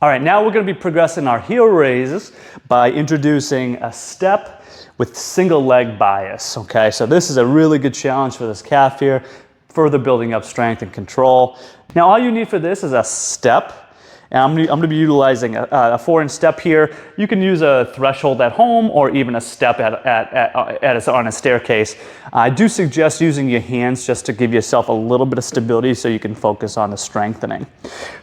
All right, now we're going to be progressing our heel raises by introducing a step with single leg bias, okay? So this is a really good challenge for this calf here, further building up strength and control. Now all you need for this is a step. And I'm going to be utilizing a 4-inch step here. You can use a threshold at home or even a step on a staircase. I do suggest using your hands just to give yourself a little bit of stability so you can focus on the strengthening.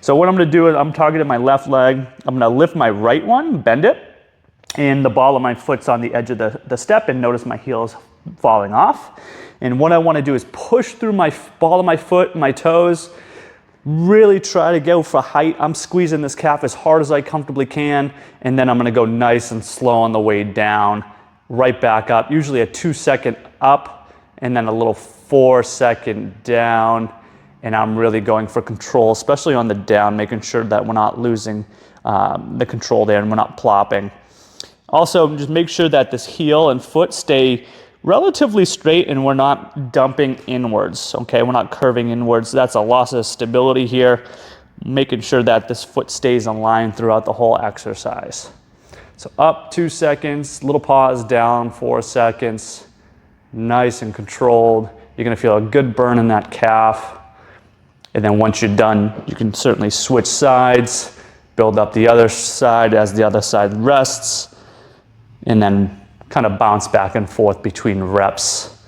So what I'm going to do is I'm targeting my left leg. I'm going to lift my right one, bend it, and the ball of my foot's on the edge of the step, and notice my heel's falling off. And what I want to do is push through my ball of my foot, my toes, really try to go for height. I'm squeezing this calf as hard as I comfortably can, and then I'm going to go nice and slow on the way down, right back up, usually a 2-second up, and then a little 4-second down, and I'm really going for control, especially on the down, making sure that we're not losing the control there and we're not plopping. Also, just make sure that this heel and foot stay relatively straight and we're not dumping inwards, okay? We're not curving inwards. That's a loss of stability here. Making sure that this foot stays in line throughout the whole exercise. So up 2 seconds, little pause, down 4 seconds, nice and controlled. You're gonna feel a good burn in that calf. And then once you're done, you can certainly switch sides, build up the other side as the other side rests, and then kind of bounce back and forth between reps